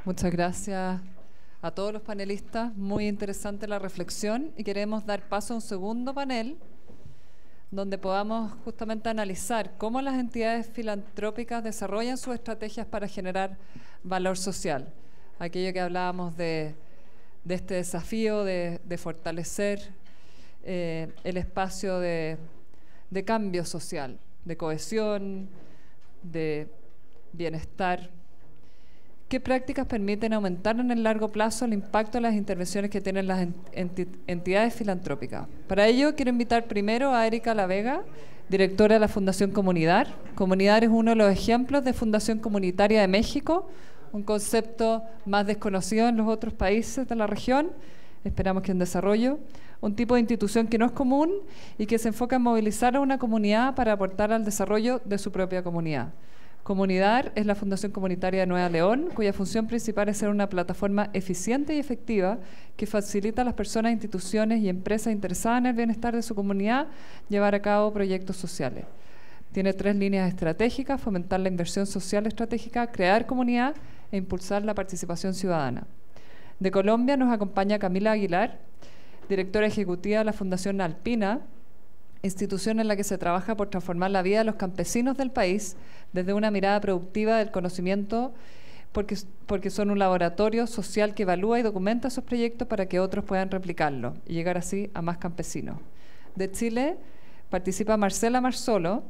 Muchas gracias a todos los panelistas. Muy interesante la reflexión y queremos dar paso a un segundo panel donde podamos justamente analizar cómo las entidades filantrópicas desarrollan sus estrategias para generar valor social. Aquello que hablábamos de este desafío de fortalecer el espacio de cambio social, de cohesión, de bienestar. ¿Qué prácticas permiten aumentar en el largo plazo el impacto de las intervenciones que tienen las entidades filantrópicas? Para ello quiero invitar primero a Erika La Vega, directora de la Fundación Comunidad. Comunidad es uno de los ejemplos de Fundación Comunitaria de México, un concepto más desconocido en los otros países de la región, esperamos que en desarrollo, un tipo de institución que no es común y que se enfoca en movilizar a una comunidad para aportar al desarrollo de su propia comunidad. Comunidad es la Fundación Comunitaria de Nueva León, cuya función principal es ser una plataforma eficiente y efectiva que facilita a las personas, instituciones y empresas interesadas en el bienestar de su comunidad llevar a cabo proyectos sociales. Tiene 3 líneas estratégicas: fomentar la inversión social estratégica, crear comunidad e impulsar la participación ciudadana. De Colombia nos acompaña Camila Aguilar, directora ejecutiva de la Fundación Alpina, institución en la que se trabaja por transformar la vida de los campesinos del país desde una mirada productiva del conocimiento, porque son un laboratorio social que evalúa y documenta esos proyectos para que otros puedan replicarlos y llegar así a más campesinos. De Chile participa Marcela Marzolo,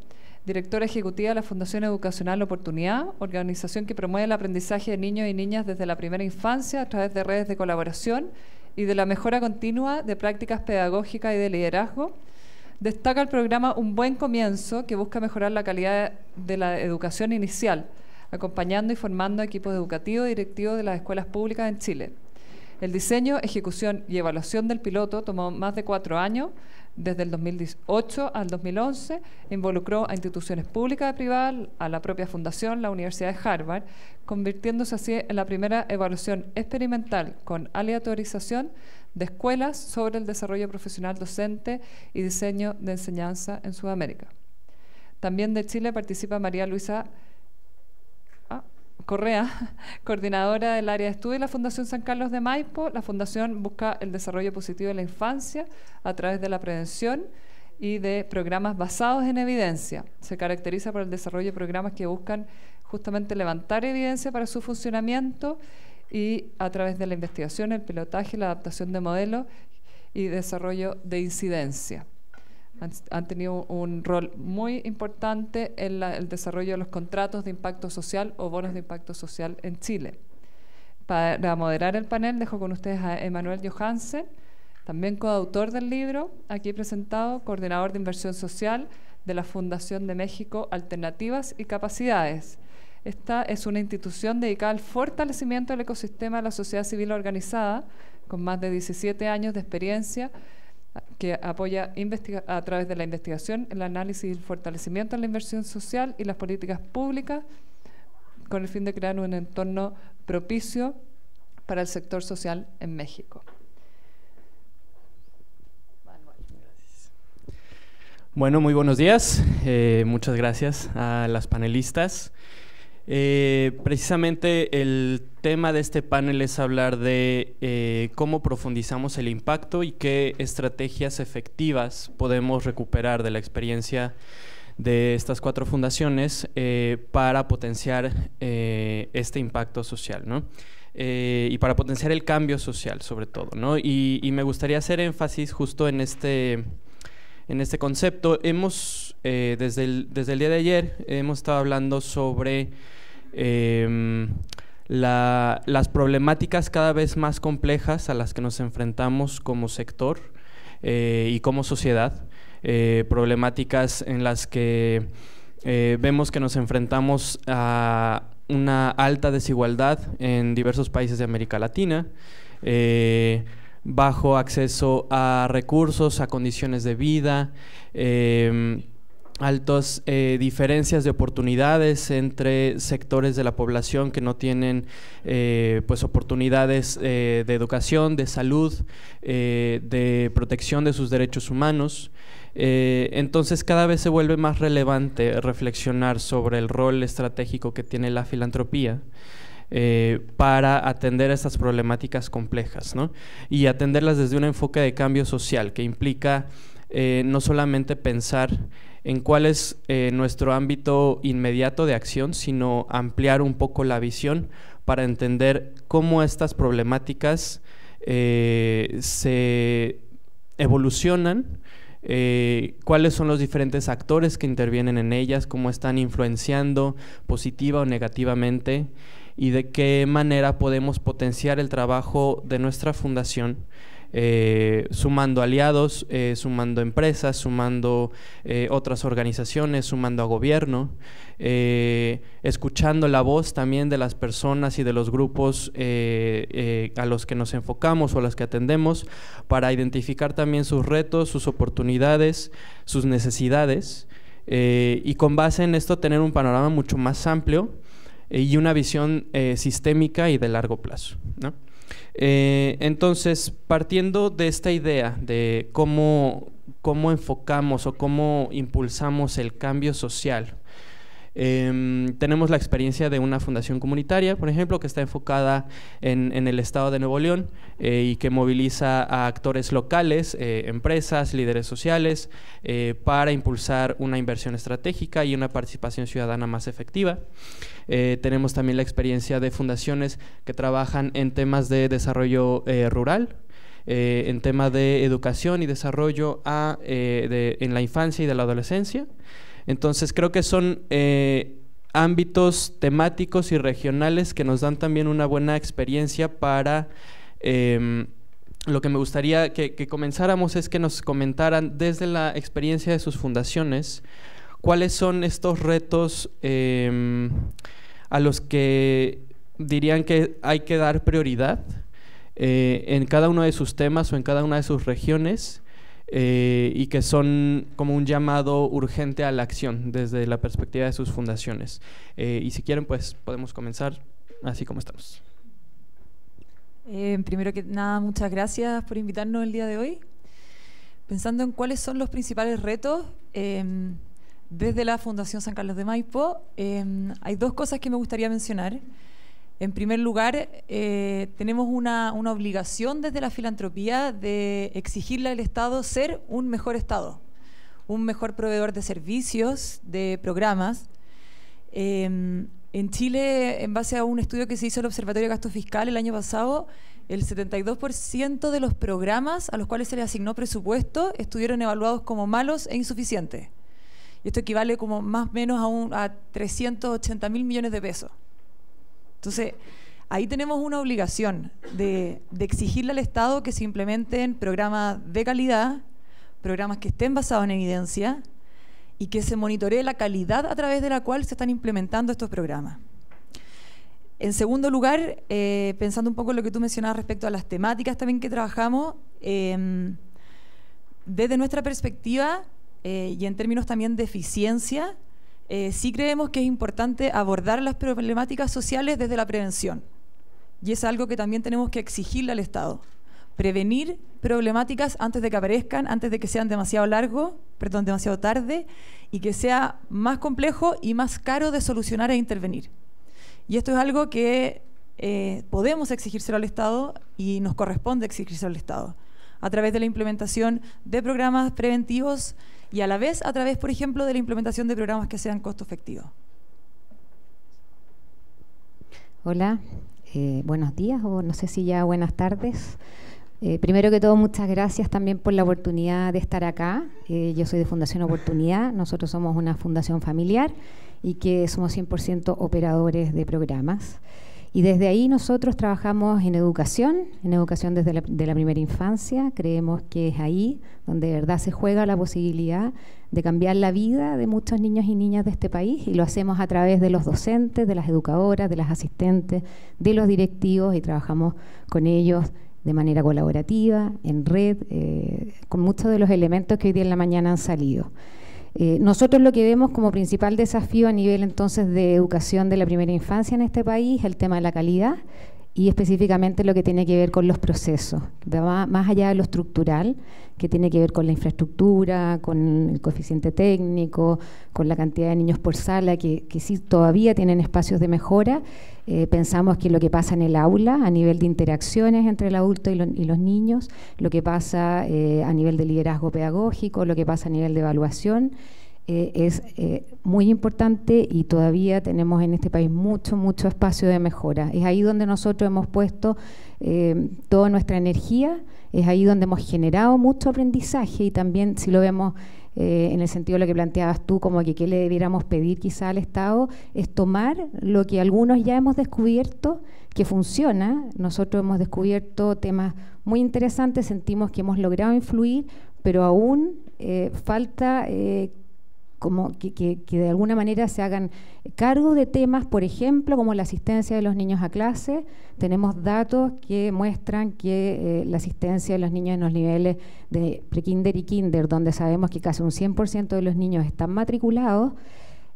directora ejecutiva de la Fundación Educacional Oportunidad, organización que promueve el aprendizaje de niños y niñas desde la primera infancia a través de redes de colaboración y de la mejora continua de prácticas pedagógicas y de liderazgo. Destaca el programa Un Buen Comienzo, que busca mejorar la calidad de la educación inicial, acompañando y formando equipos educativos y directivos de las escuelas públicas en Chile. El diseño, ejecución y evaluación del piloto tomó más de 4 años, desde el 2008 al 2011, involucró a instituciones públicas y privadas, a la propia fundación, la Universidad de Harvard, convirtiéndose así en la primera evaluación experimental con aleatorización de escuelas sobre el desarrollo profesional docente y diseño de enseñanza en Sudamérica. También de Chile participa María Luisa Correa, coordinadora del área de estudio de la Fundación San Carlos de Maipo. La Fundación busca el desarrollo positivo de la infancia a través de la prevención y de programas basados en evidencia. Se caracteriza por el desarrollo de programas que buscan justamente levantar evidencia para su funcionamiento y a través de la investigación, el pilotaje, la adaptación de modelos y desarrollo de incidencia. Han tenido un rol muy importante en el desarrollo de los contratos de impacto social o bonos de impacto social en Chile. Para moderar el panel dejo con ustedes a Emanuel Johansen, también coautor del libro, aquí presentado, coordinador de inversión social de la Fundación de México Alternativas y Capacidades. Esta es una institución dedicada al fortalecimiento del ecosistema de la sociedad civil organizada, con más de 17 años de experiencia, que apoya a través de la investigación, el análisis y el fortalecimiento de la inversión social y las políticas públicas, con el fin de crear un entorno propicio para el sector social en México. Bueno, muy buenos días. Muchas gracias a las panelistas. Precisamente el tema de este panel es hablar de cómo profundizamos el impacto y qué estrategias efectivas podemos recuperar de la experiencia de estas 4 fundaciones para potenciar este impacto social, ¿no? Y para potenciar el cambio social sobre todo, ¿no? Y me gustaría hacer énfasis justo en este concepto. Hemos, desde el día de ayer, hemos estado hablando sobre las problemáticas cada vez más complejas a las que nos enfrentamos como sector y como sociedad, problemáticas en las que vemos que nos enfrentamos a una alta desigualdad en diversos países de América Latina, bajo acceso a recursos, a condiciones de vida, altas diferencias de oportunidades entre sectores de la población que no tienen pues oportunidades de educación, de salud, de protección de sus derechos humanos. Entonces cada vez se vuelve más relevante reflexionar sobre el rol estratégico que tiene la filantropía para atender estas problemáticas complejas, ¿no? Y atenderlas desde un enfoque de cambio social que implica no solamente pensar en cuál es nuestro ámbito inmediato de acción, sino ampliar un poco la visión para entender cómo estas problemáticas se evolucionan, cuáles son los diferentes actores que intervienen en ellas, cómo están influenciando positiva o negativamente y de qué manera podemos potenciar el trabajo de nuestra fundación, sumando aliados, sumando empresas, sumando otras organizaciones, sumando a gobierno, escuchando la voz también de las personas y de los grupos a los que nos enfocamos o a los que atendemos, para identificar también sus retos, sus oportunidades, sus necesidades, y con base en esto tener un panorama mucho más amplio y una visión sistémica y de largo plazo, ¿no? Entonces, partiendo de esta idea de cómo enfocamos o cómo impulsamos el cambio social, tenemos la experiencia de una fundación comunitaria, por ejemplo, que está enfocada en el estado de Nuevo León y que moviliza a actores locales, empresas, líderes sociales, para impulsar una inversión estratégica y una participación ciudadana más efectiva. Tenemos también la experiencia de fundaciones que trabajan en temas de desarrollo rural, en temas de educación y desarrollo en la infancia y de la adolescencia. Entonces creo que son ámbitos temáticos y regionales que nos dan también una buena experiencia para lo que me gustaría que comenzáramos es que nos comentaran desde la experiencia de sus fundaciones cuáles son estos retos a los que dirían que hay que dar prioridad en cada uno de sus temas o en cada una de sus regiones, y que son como un llamado urgente a la acción desde la perspectiva de sus fundaciones. Y si quieren, pues podemos comenzar así como estamos. Primero que nada, muchas gracias por invitarnos el día de hoy. Pensando en cuáles son los principales retos, desde la Fundación San Carlos de Maipo, hay dos cosas que me gustaría mencionar. En primer lugar, tenemos una obligación desde la filantropía de exigirle al Estado ser un mejor Estado, un mejor proveedor de servicios, de programas. En Chile, en base a un estudio que se hizo en el Observatorio de Gasto Fiscal el año pasado, el 72% de los programas a los cuales se les asignó presupuesto estuvieron evaluados como malos e insuficientes. Y esto equivale como más o menos a 380.000 millones de pesos. Entonces, ahí tenemos una obligación de exigirle al Estado que se implementen programas de calidad, programas que estén basados en evidencia y que se monitoree la calidad a través de la cual se están implementando estos programas. En segundo lugar, pensando un poco en lo que tú mencionabas respecto a las temáticas también que trabajamos, desde nuestra perspectiva y en términos también de eficiencia, sí creemos que es importante abordar las problemáticas sociales desde la prevención. Y es algo que también tenemos que exigirle al Estado. Prevenir problemáticas antes de que aparezcan, antes de que sean demasiado tarde, y que sea más complejo y más caro de solucionar e intervenir. Y esto es algo que podemos exigírselo al Estado y nos corresponde exigírselo al Estado, a través de la implementación de programas preventivos y a la vez a través, por ejemplo, de la implementación de programas que sean costo efectivos. Hola, buenos días o no sé si ya buenas tardes. Primero que todo, muchas gracias también por la oportunidad de estar acá. Yo soy de Fundación Oportunidad, nosotros somos una fundación familiar y que somos 100% operadores de programas. Y desde ahí nosotros trabajamos en educación desde la primera infancia. Creemos que es ahí donde de verdad se juega la posibilidad de cambiar la vida de muchos niños y niñas de este país, y lo hacemos a través de los docentes, de las educadoras, de las asistentes, de los directivos, y trabajamos con ellos de manera colaborativa, en red, con muchos de los elementos que hoy día en la mañana han salido. Nosotros lo que vemos como principal desafío a nivel entonces de educación de la primera infancia en este país es el tema de la calidad, y específicamente lo que tiene que ver con los procesos, más allá de lo estructural, que tiene que ver con la infraestructura, con el coeficiente técnico, con la cantidad de niños por sala, que sí todavía tienen espacios de mejora. Pensamos que lo que pasa en el aula, a nivel de interacciones entre el adulto y los niños, lo que pasa a nivel de liderazgo pedagógico, lo que pasa a nivel de evaluación, es muy importante y todavía tenemos en este país mucho espacio de mejora. Es ahí donde nosotros hemos puesto toda nuestra energía, es ahí donde hemos generado mucho aprendizaje y también, si lo vemos en el sentido de lo que planteabas tú, como que qué le debiéramos pedir quizá al Estado, es tomar lo que algunos ya hemos descubierto que funciona. Nosotros hemos descubierto temas muy interesantes, sentimos que hemos logrado influir, pero aún falta como que de alguna manera se hagan cargo de temas, por ejemplo, como la asistencia de los niños a clase. Tenemos datos que muestran que la asistencia de los niños en los niveles de prekinder y kinder, donde sabemos que casi un 100% de los niños están matriculados,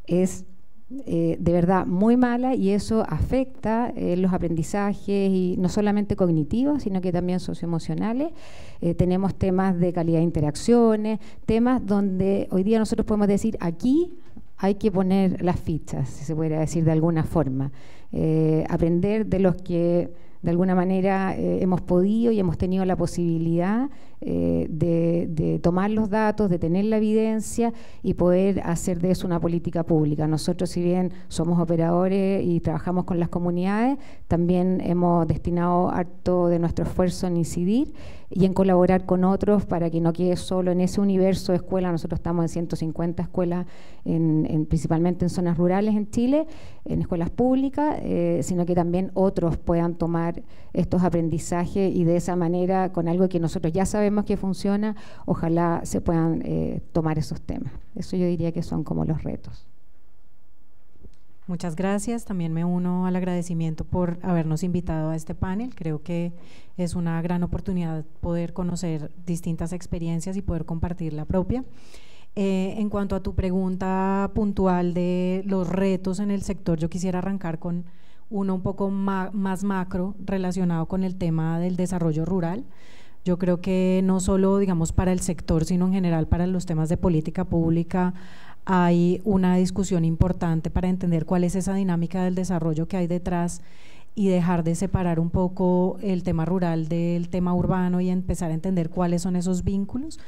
es de verdad muy mala, y eso afecta los aprendizajes, y no solamente cognitivos, sino que también socioemocionales. Tenemos temas de calidad de interacciones, temas donde hoy día nosotros podemos decir, aquí hay que poner las fichas, si se pudiera decir de alguna forma. Aprender de los que de alguna manera hemos podido y hemos tenido la posibilidad de tomar los datos, de tener la evidencia y poder hacer de eso una política pública. Nosotros, si bien somos operadores y trabajamos con las comunidades, también hemos destinado harto de nuestro esfuerzo en incidir y en colaborar con otros para que no quede solo en ese universo de escuelas. Nosotros estamos en 150 escuelas, principalmente en zonas rurales en Chile, en escuelas públicas, sino que también otros puedan tomar estos aprendizajes y de esa manera, con algo que nosotros ya sabemos que funciona, ojalá se puedan tomar esos temas. Eso yo diría que son como los retos. Muchas gracias. También me uno al agradecimiento por habernos invitado a este panel. Creo que es una gran oportunidad poder conocer distintas experiencias y poder compartir la propia. En cuanto a tu pregunta puntual de los retos en el sector, yo quisiera arrancar con uno un poco más macro relacionado con el tema del desarrollo rural. Yo creo que no solo, digamos, para el sector, sino en general para los temas de política pública, hay una discusión importante para entender cuál es esa dinámica del desarrollo que hay detrás y dejar de separar un poco el tema rural del tema urbano y empezar a entender cuáles son esos vínculos,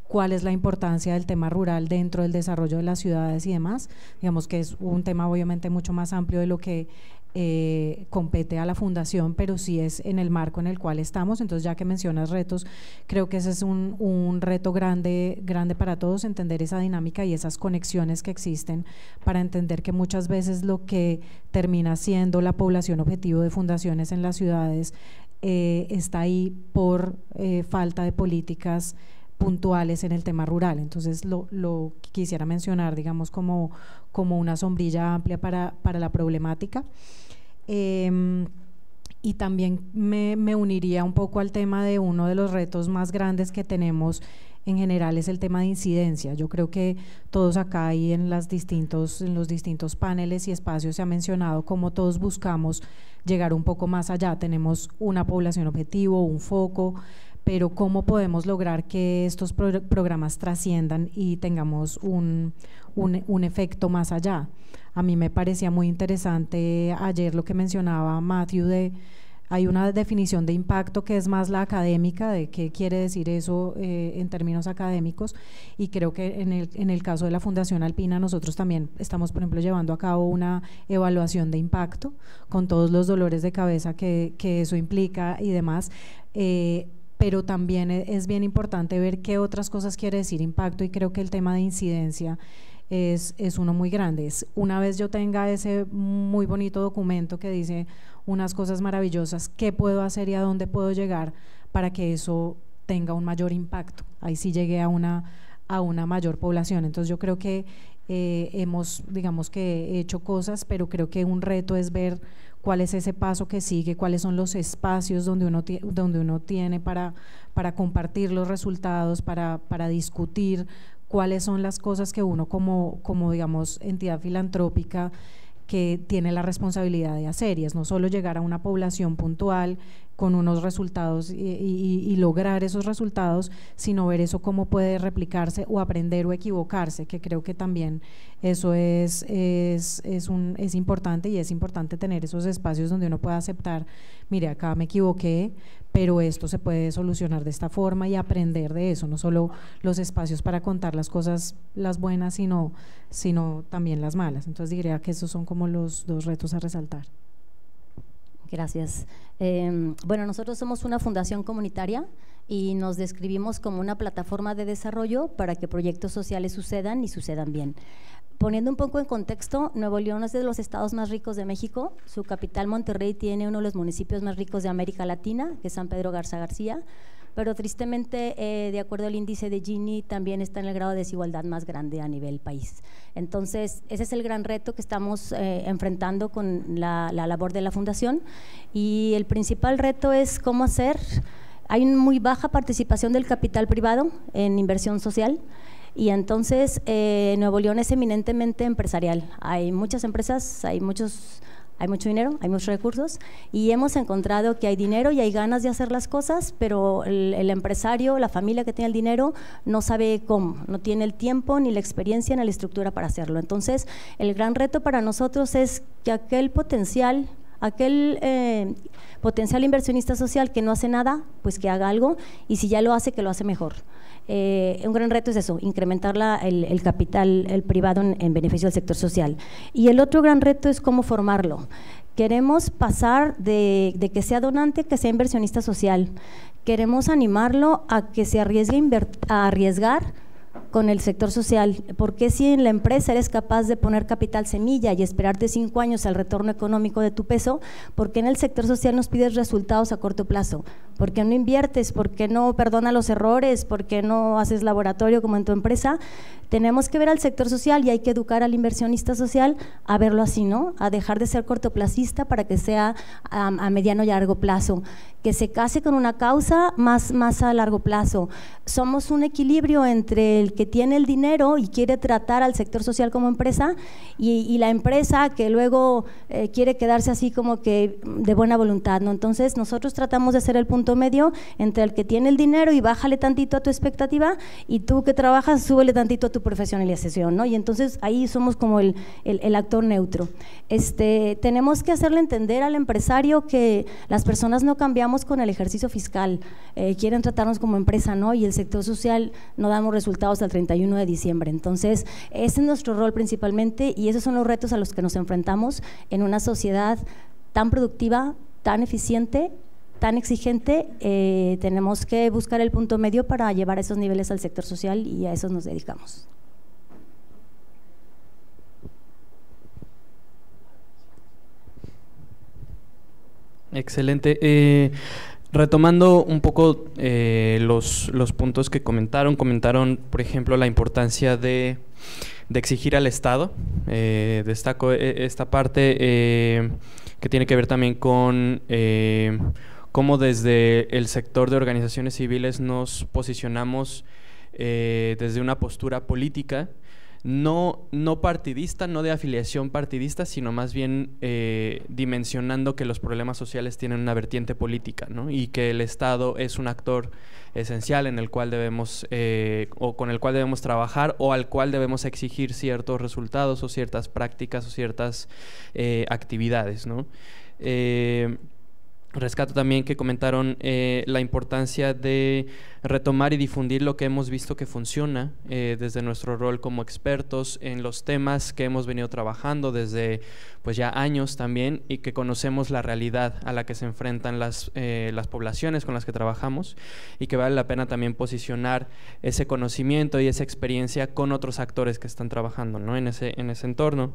cuál es la importancia del tema rural dentro del desarrollo de las ciudades y demás. Digamos que es un tema obviamente mucho más amplio de lo que compete a la fundación, pero sí es en el marco en el cual estamos. Entonces, ya que mencionas retos, creo que ese es un reto grande para todos, entender esa dinámica y esas conexiones que existen para entender que muchas veces lo que termina siendo la población objetivo de fundaciones en las ciudades está ahí por falta de políticas puntuales en el tema rural. Entonces lo quisiera mencionar, digamos, como una sombrilla amplia para la problemática. Y también me uniría un poco al tema de uno de los retos más grandes que tenemos en general, es el tema de incidencia. Yo creo que todos acá y en los distintos paneles y espacios se ha mencionado cómo todos buscamos llegar un poco más allá. Tenemos una población objetivo, un foco, pero cómo podemos lograr que estos programas trasciendan y tengamos un efecto más allá. A mí me parecía muy interesante ayer lo que mencionaba Matthew hay una definición de impacto que es más la académica, de qué quiere decir eso en términos académicos, y creo que en el caso de la Fundación Alpina nosotros también estamos, por ejemplo, llevando a cabo una evaluación de impacto con todos los dolores de cabeza que eso implica y demás, pero también es bien importante ver qué otras cosas quiere decir impacto, y creo que el tema de incidencia es uno muy grande. Una vez yo tenga ese muy bonito documento que dice unas cosas maravillosas, ¿qué puedo hacer y a dónde puedo llegar para que eso tenga un mayor impacto? Ahí sí llegué a una mayor población. Entonces yo creo que hemos, digamos que hecho cosas, pero creo que un reto es ver cuál es ese paso que sigue, cuáles son los espacios donde uno tiene para compartir los resultados, para discutir cuáles son las cosas que uno como digamos entidad filantrópica que tiene la responsabilidad de hacer, y es no solo llegar a una población puntual con unos resultados y lograr esos resultados, sino ver eso cómo puede replicarse o aprender o equivocarse, que creo que también eso es importante, y es importante tener esos espacios donde uno pueda aceptar, mire, acá me equivoqué, pero esto se puede solucionar de esta forma, y aprender de eso, no solo los espacios para contar las cosas, las buenas, sino también las malas. Entonces diría que esos son como los dos retos a resaltar. Gracias. Bueno, nosotros somos una fundación comunitaria y nos describimos como una plataforma de desarrollo para que proyectos sociales sucedan y sucedan bien. Poniendo un poco en contexto, Nuevo León es de los estados más ricos de México. Su capital, Monterrey, tiene uno de los municipios más ricos de América Latina, que es San Pedro Garza García, pero tristemente, de acuerdo al índice de Gini, también está en el grado de desigualdad más grande a nivel país. Entonces, ese es el gran reto que estamos enfrentando con la labor de la fundación, y el principal reto es cómo hacer. Hay una muy baja participación del capital privado en inversión social, y entonces Nuevo León es eminentemente empresarial. Hay muchas empresas, hay mucho dinero, hay muchos recursos, y hemos encontrado que hay dinero y hay ganas de hacer las cosas, pero el empresario, la familia que tiene el dinero, no sabe cómo, no tiene el tiempo, ni la experiencia, ni la estructura para hacerlo. Entonces, el gran reto para nosotros es que aquel potencial inversionista social que no hace nada, pues que haga algo, y si ya lo hace, que lo hace mejor. Un gran reto es eso, incrementar el capital privado en beneficio del sector social. Y el otro gran reto es cómo formarlo. Queremos pasar de que sea donante, que sea inversionista social. Queremos animarlo a que se arriesgue a arriesgar con el sector social, porque si en la empresa eres capaz de poner capital semilla y esperarte 5 años al retorno económico de tu peso, ¿por qué en el sector social nos pides resultados a corto plazo? ¿Por qué no inviertes? ¿Por qué no perdonas los errores? ¿Por qué no haces laboratorio como en tu empresa? Tenemos que ver al sector social, y hay que educar al inversionista social a verlo así, ¿no? A dejar de ser cortoplacista para que sea a mediano y largo plazo, que se case con una causa más a largo plazo. Somos un equilibrio entre el que tiene el dinero y quiere tratar al sector social como empresa, y la empresa que luego quiere quedarse así como que de buena voluntad, ¿no? Entonces nosotros tratamos de ser el punto medio entre el que tiene el dinero y bájale tantito a tu expectativa, y tú que trabajas súbele tantito a tu profesionalización, ¿no? Y entonces ahí somos como el actor neutro. Tenemos que hacerle entender al empresario que las personas no cambiamos con el ejercicio fiscal, quieren tratarnos como empresa, ¿no? Y el sector social no damos resultados al 31 de diciembre. Entonces, ese es nuestro rol principalmente, y esos son los retos a los que nos enfrentamos en una sociedad tan productiva, tan eficiente, tan exigente. Tenemos que buscar el punto medio para llevar esos niveles al sector social, y a eso nos dedicamos. Excelente. Retomando un poco los puntos que comentaron, por ejemplo, la importancia de exigir al Estado. Destaco esta parte que tiene que ver también con cómo desde el sector de organizaciones civiles nos posicionamos desde una postura política, no partidista, no de afiliación partidista, sino más bien dimensionando que los problemas sociales tienen una vertiente política, ¿no? Y que el Estado es un actor esencial en el cual debemos o con el cual debemos trabajar, o al cual debemos exigir ciertos resultados o ciertas prácticas o ciertas actividades, ¿no? Rescato también que comentaron la importancia de retomar y difundir lo que hemos visto que funciona desde nuestro rol como expertos en los temas que hemos venido trabajando desde pues ya años también, y que conocemos la realidad a la que se enfrentan las poblaciones con las que trabajamos, y que vale la pena también posicionar ese conocimiento y esa experiencia con otros actores que están trabajando, ¿no? en ese entorno.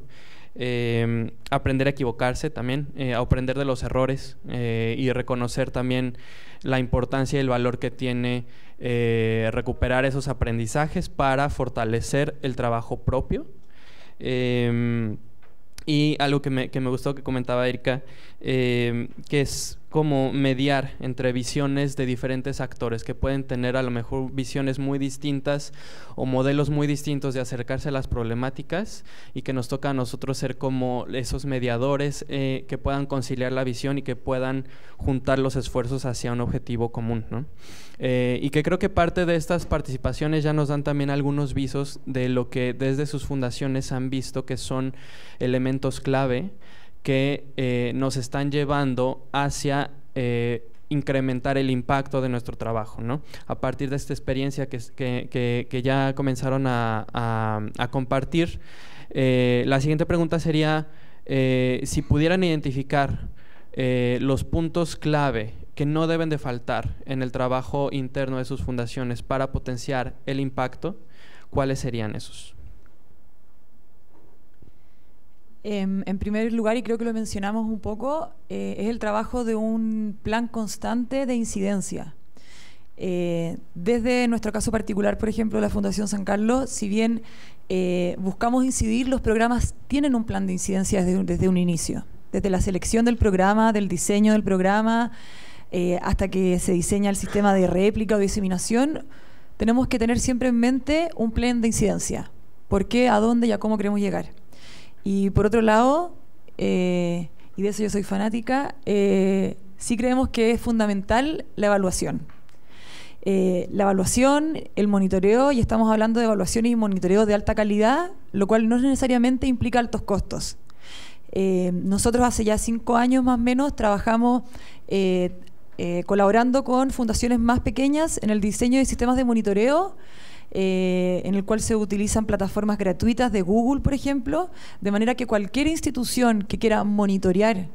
Aprender a equivocarse también, aprender de los errores y reconocer también la importancia y el valor que tiene recuperar esos aprendizajes para fortalecer el trabajo propio. Y algo que me gustó que comentaba Erika, que es como mediar entre visiones de diferentes actores que pueden tener a lo mejor visiones muy distintas o modelos muy distintos de acercarse a las problemáticas, y que nos toca a nosotros ser como esos mediadores que puedan conciliar la visión y que puedan juntar los esfuerzos hacia un objetivo común, ¿no? Y que creo que parte de estas participaciones ya nos dan también algunos visos de lo que desde sus fundaciones han visto que son elementos clave que nos están llevando hacia incrementar el impacto de nuestro trabajo, ¿no? A partir de esta experiencia que ya comenzaron a compartir, la siguiente pregunta sería si pudieran identificar los puntos clave que no deben de faltar en el trabajo interno de sus fundaciones para potenciar el impacto, ¿cuáles serían esos? En primer lugar, y creo que lo mencionamos un poco, es el trabajo de un plan constante de incidencia. Desde nuestro caso particular, por ejemplo, la Fundación San Carlos, si bien buscamos incidir, los programas tienen un plan de incidencia desde un inicio. Desde la selección del programa, del diseño del programa, hasta que se diseña el sistema de réplica o diseminación, tenemos que tener siempre en mente un plan de incidencia. ¿Por qué, a dónde y a cómo queremos llegar? Y por otro lado, y de eso yo soy fanática, sí creemos que es fundamental la evaluación. La evaluación, el monitoreo, y estamos hablando de evaluación y monitoreo de alta calidad, lo cual no necesariamente implica altos costos. Nosotros hace ya 5 años más o menos trabajamos colaborando con fundaciones más pequeñas en el diseño de sistemas de monitoreo, en el cual se utilizan plataformas gratuitas de Google, por ejemplo, de manera que cualquier institución que quiera monitorear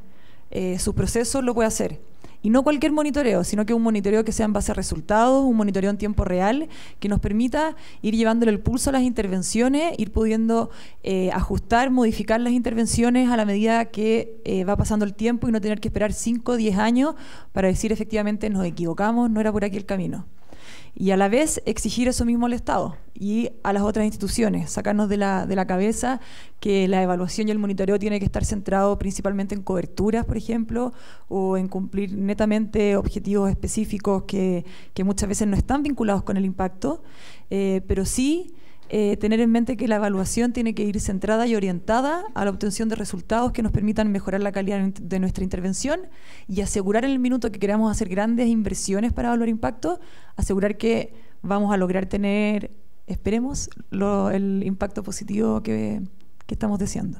sus procesos lo puede hacer. Y no cualquier monitoreo, sino que un monitoreo que sea en base a resultados, un monitoreo en tiempo real, que nos permita ir llevándole el pulso a las intervenciones, ir pudiendo ajustar, modificar las intervenciones a la medida que va pasando el tiempo y no tener que esperar 5 o 10 años para decir efectivamente nos equivocamos, no era por aquí el camino. Y a la vez exigir eso mismo al Estado y a las otras instituciones, sacarnos de la cabeza que la evaluación y el monitoreo tiene que estar centrado principalmente en coberturas, por ejemplo, o en cumplir netamente objetivos específicos que muchas veces no están vinculados con el impacto, pero sí tener en mente que la evaluación tiene que ir centrada y orientada a la obtención de resultados que nos permitan mejorar la calidad de nuestra intervención y asegurar en el minuto que queramos hacer grandes inversiones para evaluar impacto, asegurar que vamos a lograr tener, esperemos, el impacto positivo que estamos deseando.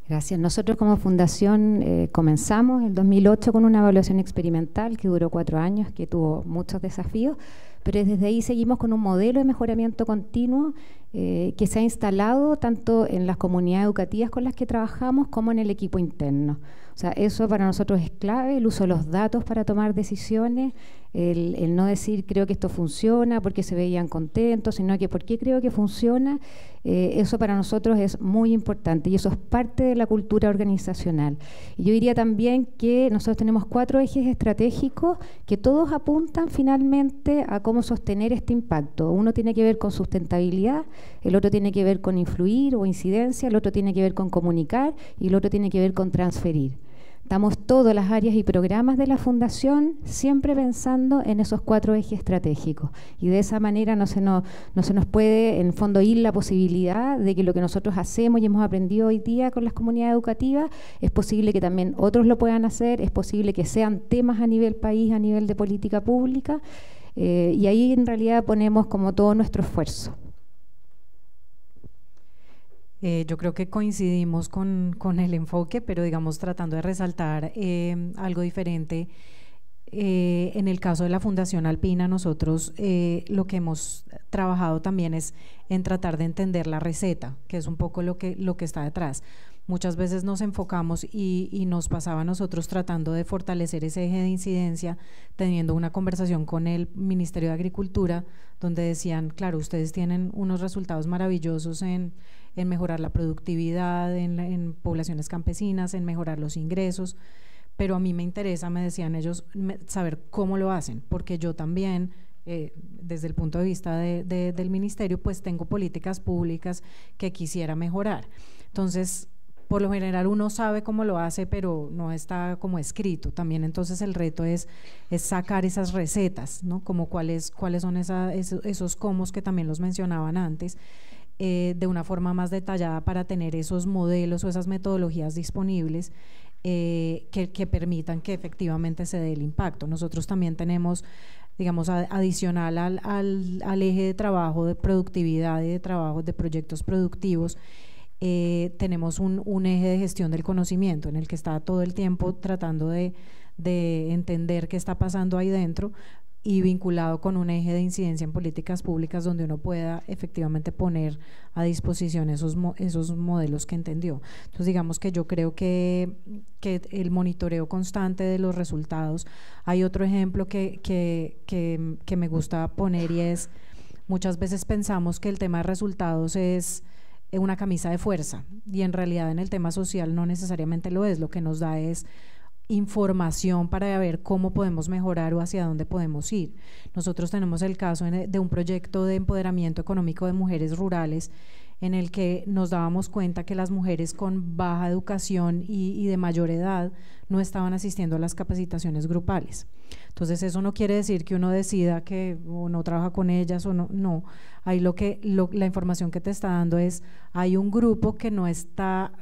Gracias. Nosotros como fundación comenzamos en 2008 con una evaluación experimental que duró 4 años, que tuvo muchos desafíos, pero desde ahí seguimos con un modelo de mejoramiento continuo que se ha instalado tanto en las comunidades educativas con las que trabajamos como en el equipo interno. O sea, eso para nosotros es clave, el uso de los datos para tomar decisiones, el no decir creo que esto funciona porque se veían contentos, sino que por qué creo que funciona, eso para nosotros es muy importante y eso es parte de la cultura organizacional. Y yo diría también que nosotros tenemos 4 ejes estratégicos que todos apuntan finalmente a cómo sostener este impacto. Uno tiene que ver con sustentabilidad, el otro tiene que ver con influir o incidencia, el otro tiene que ver con comunicar y el otro tiene que ver con transferir. Estamos todas las áreas y programas de la Fundación siempre pensando en esos 4 ejes estratégicos y de esa manera no se nos puede en el fondo ir la posibilidad de que lo que nosotros hacemos y hemos aprendido hoy día con las comunidades educativas es posible que también otros lo puedan hacer, es posible que sean temas a nivel país, a nivel de política pública y ahí en realidad ponemos como todo nuestro esfuerzo. Yo creo que coincidimos con el enfoque, pero digamos tratando de resaltar algo diferente. En el caso de la Fundación Alpina, nosotros lo que hemos trabajado también es en tratar de entender la receta, que es un poco lo que está detrás. Muchas veces nos enfocamos y nos pasaba a nosotros tratando de fortalecer ese eje de incidencia, teniendo una conversación con el Ministerio de Agricultura, donde decían, claro, ustedes tienen unos resultados maravillosos en mejorar la productividad, en poblaciones campesinas, en mejorar los ingresos, pero a mí me interesa, me decían ellos, saber cómo lo hacen, porque yo también, desde el punto de vista del ministerio, pues tengo políticas públicas que quisiera mejorar. Entonces, por lo general uno sabe cómo lo hace, pero no está como escrito. También entonces el reto es sacar esas recetas, ¿no? Como cuáles son esos comos que también los mencionaban antes, de una forma más detallada para tener esos modelos o esas metodologías disponibles que permitan que efectivamente se dé el impacto. Nosotros también tenemos, digamos, adicional al eje de trabajo de productividad y de trabajo de proyectos productivos, tenemos un eje de gestión del conocimiento en el que está todo el tiempo tratando de entender qué está pasando ahí dentro, y vinculado con un eje de incidencia en políticas públicas donde uno pueda efectivamente poner a disposición esos modelos que entendió. Entonces, digamos que yo creo que el monitoreo constante de los resultados. Hay otro ejemplo que me gusta poner, y es, muchas veces pensamos que el tema de resultados es una camisa de fuerza, y en realidad en el tema social no necesariamente lo es. Lo que nos da es información para ver cómo podemos mejorar o hacia dónde podemos ir. Nosotros tenemos el caso de un proyecto de empoderamiento económico de mujeres rurales, en el que nos dábamos cuenta que las mujeres con baja educación y de mayor edad no estaban asistiendo a las capacitaciones grupales. Entonces, eso no quiere decir que uno decida que o no trabaja con ellas o no. Ahí la información que te está dando es, hay un grupo que no está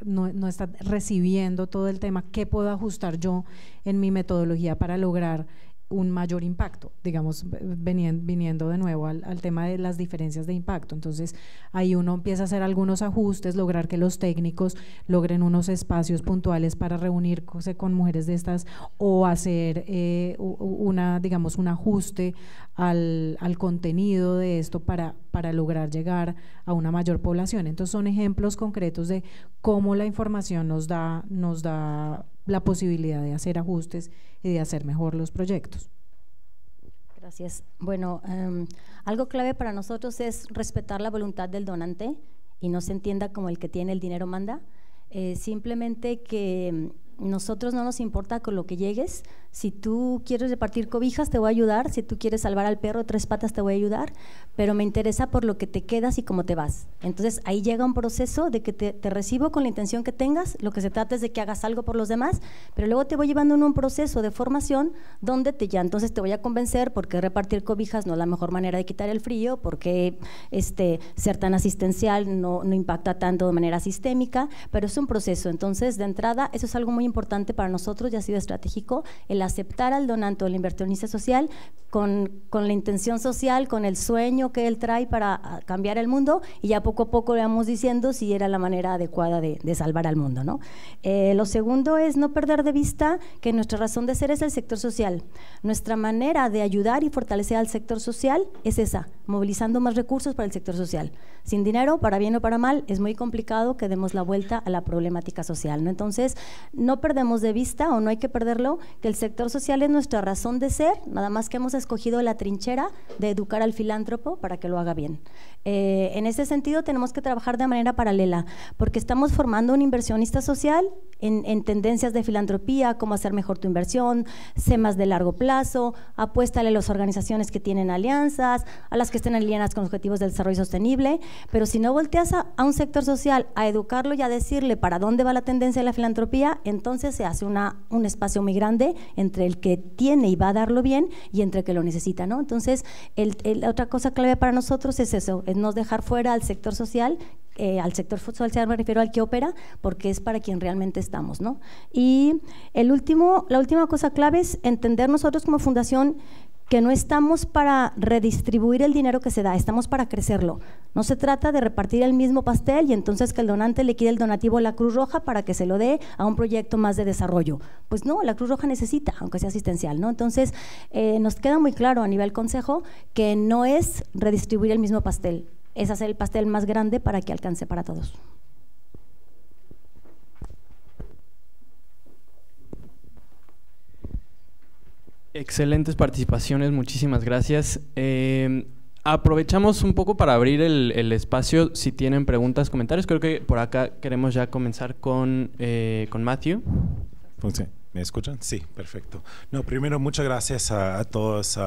recibiendo todo el tema. ¿Qué puedo ajustar yo en mi metodología para lograr un mayor impacto? Digamos, viniendo de nuevo al tema de las diferencias de impacto. Entonces, ahí uno empieza a hacer algunos ajustes, lograr que los técnicos logren unos espacios puntuales para reunirse con mujeres de estas, o hacer digamos, un ajuste al contenido de esto para lograr llegar a una mayor población. Entonces, son ejemplos concretos de cómo la información nos da la posibilidad de hacer ajustes y de hacer mejor los proyectos. Gracias. Bueno, algo clave para nosotros es respetar la voluntad del donante y no se entienda como el que tiene el dinero manda. Simplemente que nosotros no nos importa con lo que llegues. Si tú quieres repartir cobijas, te voy a ayudar. Si tú quieres salvar al perro de 3 patas, te voy a ayudar, pero me interesa por lo que te quedas y cómo te vas. Entonces, ahí llega un proceso de que te recibo con la intención que tengas. Lo que se trata es de que hagas algo por los demás, pero luego te voy llevando en un proceso de formación donde entonces te voy a convencer por qué repartir cobijas no es la mejor manera de quitar el frío, porque ser tan asistencial no impacta tanto de manera sistémica, pero es un proceso. Entonces, de entrada, eso es algo muy importante para nosotros y ha sido estratégico, el aceptar al donante o al inversionista social con la intención social, con el sueño que él trae para cambiar el mundo, y ya poco a poco le vamos diciendo si era la manera adecuada de salvar al mundo, ¿no? Lo segundo es no perder de vista que nuestra razón de ser es el sector social. Nuestra manera de ayudar y fortalecer al sector social es esa, movilizando más recursos para el sector social. Sin dinero, para bien o para mal, es muy complicado que demos la vuelta a la problemática social, ¿no? Entonces, no perdemos de vista, o no hay que perderlo, que el sector social es nuestra razón de ser, nada más que hemos escogido la trinchera de educar al filántropo para que lo haga bien. En ese sentido, tenemos que trabajar de manera paralela, porque estamos formando un inversionista social en tendencias de filantropía, cómo hacer mejor tu inversión, temas de largo plazo, apuéstale a las organizaciones que tienen alianzas, a las que estén alineadas con objetivos del desarrollo sostenible, pero si no volteas a un sector social a educarlo y a decirle para dónde va la tendencia de la filantropía, entonces se hace un espacio muy grande entre el que tiene y va a darlo bien y entre el que lo necesita, ¿no? Entonces, otra cosa clave para nosotros es eso, es no dejar fuera al sector social. Al sector social me refiero al que opera, porque es para quien realmente estamos, ¿no? Y la última cosa clave es entender nosotros como fundación que no estamos para redistribuir el dinero que se da, estamos para crecerlo. No se trata de repartir el mismo pastel y entonces que el donante le quite el donativo a la Cruz Roja para que se lo dé a un proyecto más de desarrollo. Pues no, la Cruz Roja necesita, aunque sea asistencial, ¿no? Entonces, nos queda muy claro a nivel consejo que no es redistribuir el mismo pastel, es hacer el pastel más grande para que alcance para todos. Excelentes participaciones, muchísimas gracias. Aprovechamos un poco para abrir el espacio si tienen preguntas, comentarios. Creo que por acá queremos ya comenzar con Matthew. ¿Me escuchan? Sí, perfecto. No, primero, muchas gracias a todos.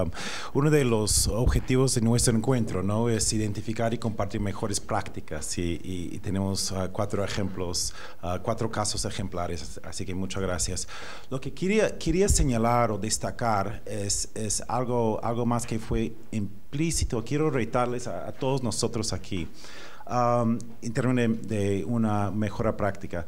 Uno de los objetivos de nuestro encuentro, ¿no?, es identificar y compartir mejores prácticas y tenemos 4 ejemplos, 4 casos ejemplares, así que muchas gracias. Lo que quería señalar o destacar es algo más que fue implícito. Quiero retarles a todos nosotros aquí. En términos de una mejora práctica.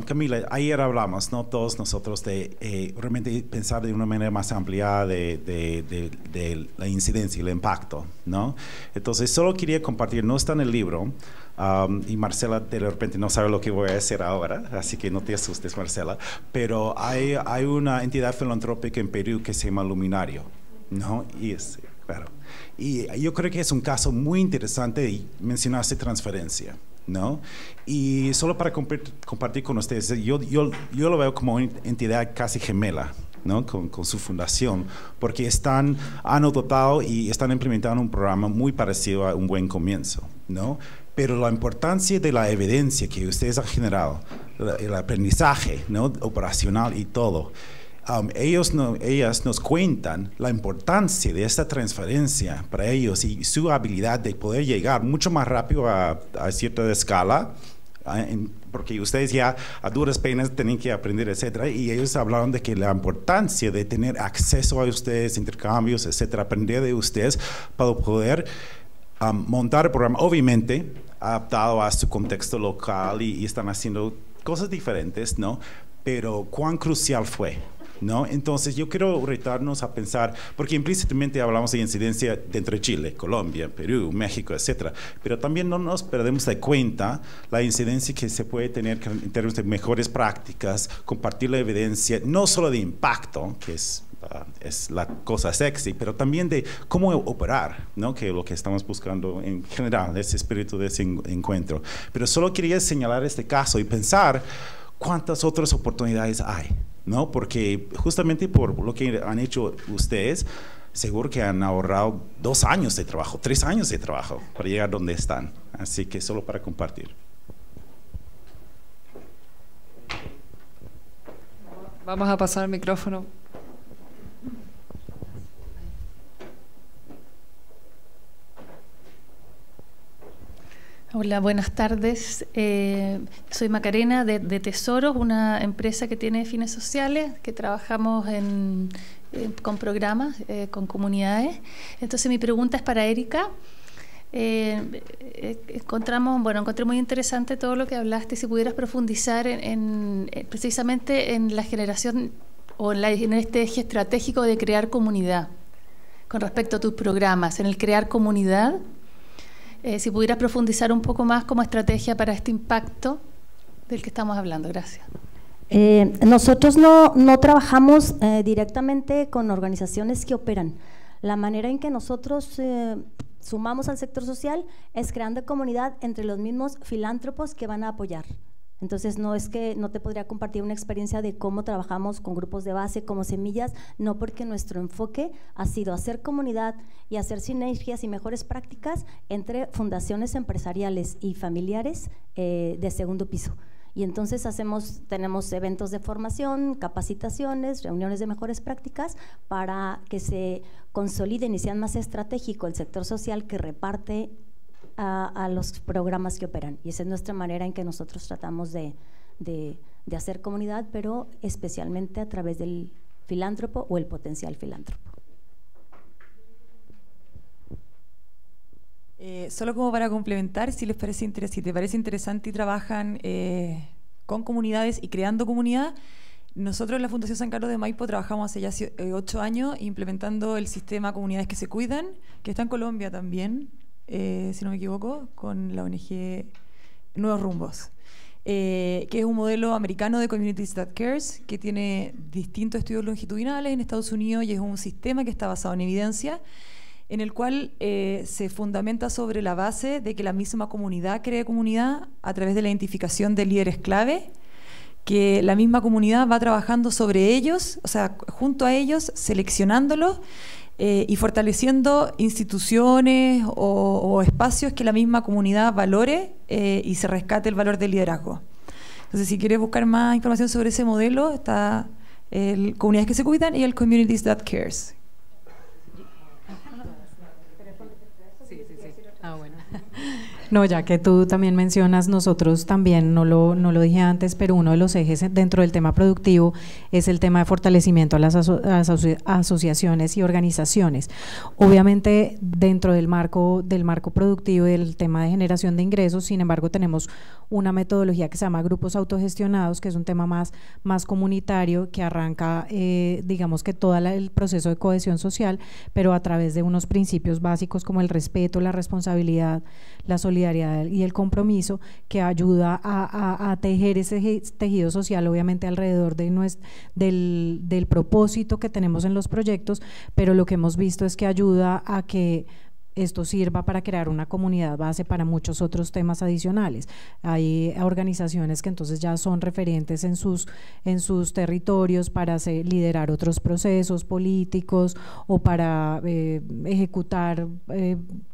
Camila, ayer hablamos, ¿no?, todos nosotros de realmente pensar de una manera más amplia de la incidencia y el impacto, ¿no? Entonces, solo quería compartir, no está en el libro, y Marcela de repente no sabe lo que voy a hacer ahora, así que no te asustes, Marcela, pero hay una entidad filantrópica en Perú que se llama Luminario, ¿no? Y claro. Y yo creo que es un caso muy interesante y mencionaste transferencia, ¿no? Y solo para compartir con ustedes, yo lo veo como una entidad casi gemela, ¿no?, con su fundación, porque han adoptado y están implementando un programa muy parecido a Un Buen Comienzo, ¿no? Pero la importancia de la evidencia que ustedes han generado, el aprendizaje, ¿no?, operacional y todo, ellas nos cuentan la importancia de esta transferencia para ellos y su habilidad de poder llegar mucho más rápido a cierta escala, porque ustedes ya a duras penas tienen que aprender, etcétera, y ellos hablaron de que la importancia de tener acceso a ustedes, intercambios, etcétera, aprender de ustedes para poder montar el programa, obviamente adaptado a su contexto local y están haciendo cosas diferentes, ¿no? Pero cuán crucial fue, ¿no? Entonces yo quiero retarnos a pensar, porque implícitamente hablamos de incidencia dentro de Chile, Colombia, Perú, México, etcétera, pero también no nos perdemos de cuenta la incidencia que se puede tener en términos de mejores prácticas, compartir la evidencia, no solo de impacto, que es la cosa sexy, pero también de cómo operar, ¿no?, que es lo que estamos buscando en general, ese espíritu de ese encuentro. Pero solo quería señalar este caso y pensar cuántas otras oportunidades hay, ¿no? Porque justamente por lo que han hecho ustedes, seguro que han ahorrado 2 años de trabajo, 3 años de trabajo para llegar donde están. Así que solo para compartir. Vamos a pasar el micrófono. Hola, buenas tardes. Soy Macarena de Tesoros, una empresa que tiene fines sociales, que trabajamos con programas, con comunidades. Entonces mi pregunta es para Erika. Encontré muy interesante todo lo que hablaste. Si pudieras profundizar precisamente en la generación o en este eje estratégico de crear comunidad, con respecto a tus programas, en el crear comunidad. Si pudieras profundizar un poco más como estrategia para este impacto del que estamos hablando. Gracias. Nosotros no trabajamos directamente con organizaciones que operan. La manera en que nosotros sumamos al sector social es creando comunidad entre los mismos filántropos que van a apoyar. Entonces no es que no te podría compartir una experiencia de cómo trabajamos con grupos de base, como semillas, no, porque nuestro enfoque ha sido hacer comunidad y hacer sinergias y mejores prácticas entre fundaciones empresariales y familiares de segundo piso. Y entonces tenemos eventos de formación, capacitaciones, reuniones de mejores prácticas para que se consoliden y sean más estratégico el sector social que reparte a los programas que operan. Y esa es nuestra manera en que nosotros tratamos de hacer comunidad, pero especialmente a través del filántropo o el potencial filántropo. Solo como para complementar, si te parece interesante y trabajan con comunidades y creando comunidad, nosotros en la Fundación San Carlos de Maipo trabajamos hace ya 8 años implementando el sistema Comunidades que se Cuidan, que está en Colombia también, si no me equivoco, con la ONG Nuevos Rumbos, que es un modelo americano de Communities That Cares, que tiene distintos estudios longitudinales en Estados Unidos y es un sistema que está basado en evidencia, en el cual se fundamenta sobre la base de que la misma comunidad cree comunidad a través de la identificación de líderes clave, que la misma comunidad va trabajando sobre ellos, o sea, junto a ellos, seleccionándolos y fortaleciendo instituciones o espacios que la misma comunidad valore y se rescate el valor del liderazgo. Entonces, si quieres buscar más información sobre ese modelo, está el Comunidades que se Cuidan y el Communities That Cares. No, ya que tú también mencionas, nosotros también, no lo dije antes, pero uno de los ejes dentro del tema productivo es el tema de fortalecimiento a las asociaciones y organizaciones. Obviamente, dentro del marco productivo y del tema de generación de ingresos, sin embargo, tenemos una metodología que se llama grupos autogestionados, que es un tema más comunitario, que arranca, digamos que todo el proceso de cohesión social, pero a través de unos principios básicos como el respeto, la responsabilidad, la solidaridad y el compromiso, que ayuda a tejer ese tejido social, obviamente alrededor del propósito que tenemos en los proyectos, pero lo que hemos visto es que ayuda a que esto sirva para crear una comunidad base para muchos otros temas adicionales. Hay organizaciones que entonces ya son referentes en sus territorios para liderar otros procesos políticos o para ejecutar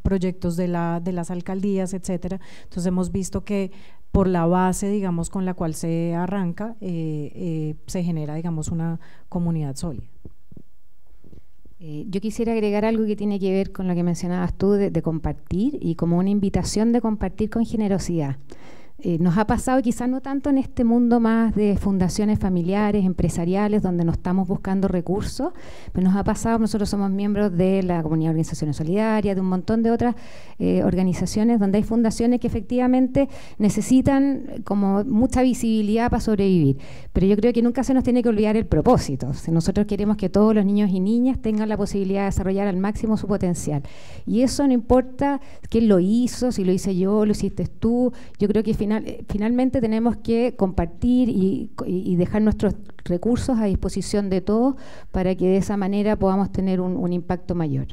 proyectos de las alcaldías, etcétera. Entonces hemos visto que por la base, digamos, con la cual se arranca, se genera, digamos, una comunidad sólida. Yo quisiera agregar algo que tiene que ver con lo que mencionabas tú de compartir, y como una invitación de compartir con generosidad. Nos ha pasado, quizás no tanto en este mundo más de fundaciones familiares, empresariales, donde no estamos buscando recursos, pero nos ha pasado, nosotros somos miembros de la Comunidad de Organizaciones Solidarias, de un montón de otras organizaciones donde hay fundaciones que efectivamente necesitan como mucha visibilidad para sobrevivir, pero yo creo que nunca se nos tiene que olvidar el propósito. Si nosotros queremos que todos los niños y niñas tengan la posibilidad de desarrollar al máximo su potencial, y eso no importa quién lo hizo, si lo hice yo, lo hiciste tú. Yo creo que finalmente tenemos que compartir y dejar nuestros recursos a disposición de todos para que de esa manera podamos tener un impacto mayor.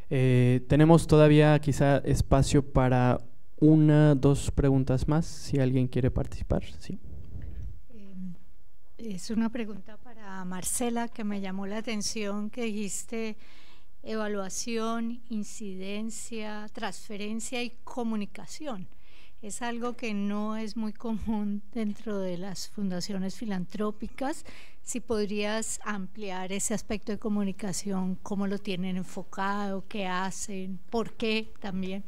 Tenemos todavía quizá espacio para dos preguntas más, si alguien quiere participar. Sí. Es una pregunta para Marcela, que me llamó la atención, que dijiste evaluación, incidencia, transferencia y comunicación. Es algo que no es muy común dentro de las fundaciones filantrópicas. Si podrías ampliar ese aspecto de comunicación, cómo lo tienen enfocado, qué hacen, por qué también.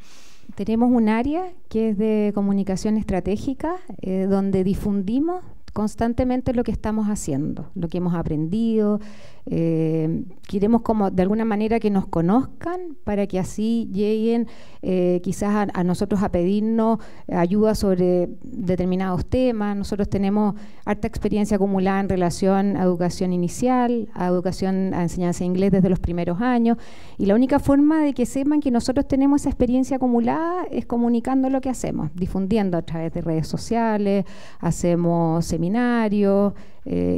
Tenemos un área que es de comunicación estratégica, donde difundimos constantemente lo que estamos haciendo, lo que hemos aprendido. Queremos como de alguna manera que nos conozcan para que así lleguen quizás a nosotros a pedirnos ayuda sobre determinados temas. Nosotros tenemos harta experiencia acumulada en relación a educación inicial, a enseñanza de inglés desde los primeros años, y la única forma de que sepan que nosotros tenemos esa experiencia acumulada es comunicando lo que hacemos, difundiendo a través de redes sociales, hacemos seminarios.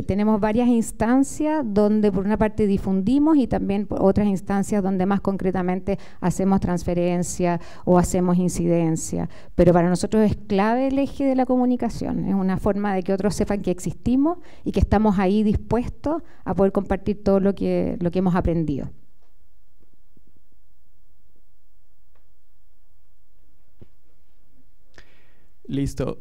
Tenemos varias instancias donde por una parte difundimos y también por otras instancias donde más concretamente hacemos transferencia o hacemos incidencia, pero para nosotros es clave el eje de la comunicación, es una forma de que otros sepan que existimos y que estamos ahí dispuestos a poder compartir todo lo que hemos aprendido. Listo,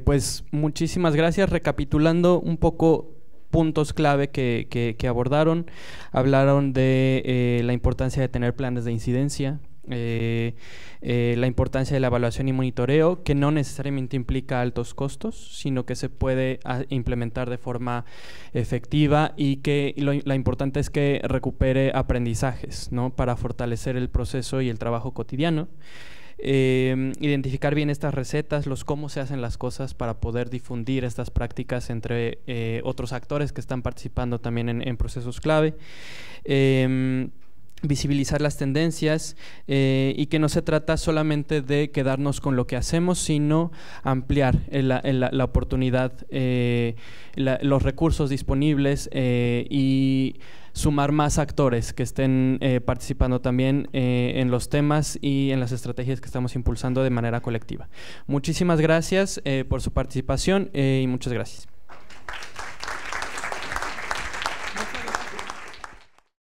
pues muchísimas gracias. Recapitulando un poco puntos clave que abordaron, hablaron de la importancia de tener planes de incidencia, la importancia de la evaluación y monitoreo, que no necesariamente implica altos costos, sino que se puede implementar de forma efectiva, y que la importante es que recupere aprendizajes, ¿no?, para fortalecer el proceso y el trabajo cotidiano. Identificar bien estas recetas, cómo se hacen las cosas para poder difundir estas prácticas entre otros actores que están participando también en procesos clave. Visibilizar las tendencias, y que no se trata solamente de quedarnos con lo que hacemos, sino ampliar la oportunidad, los recursos disponibles, y sumar más actores que estén participando también en los temas y en las estrategias que estamos impulsando de manera colectiva. Muchísimas gracias por su participación, y muchas gracias.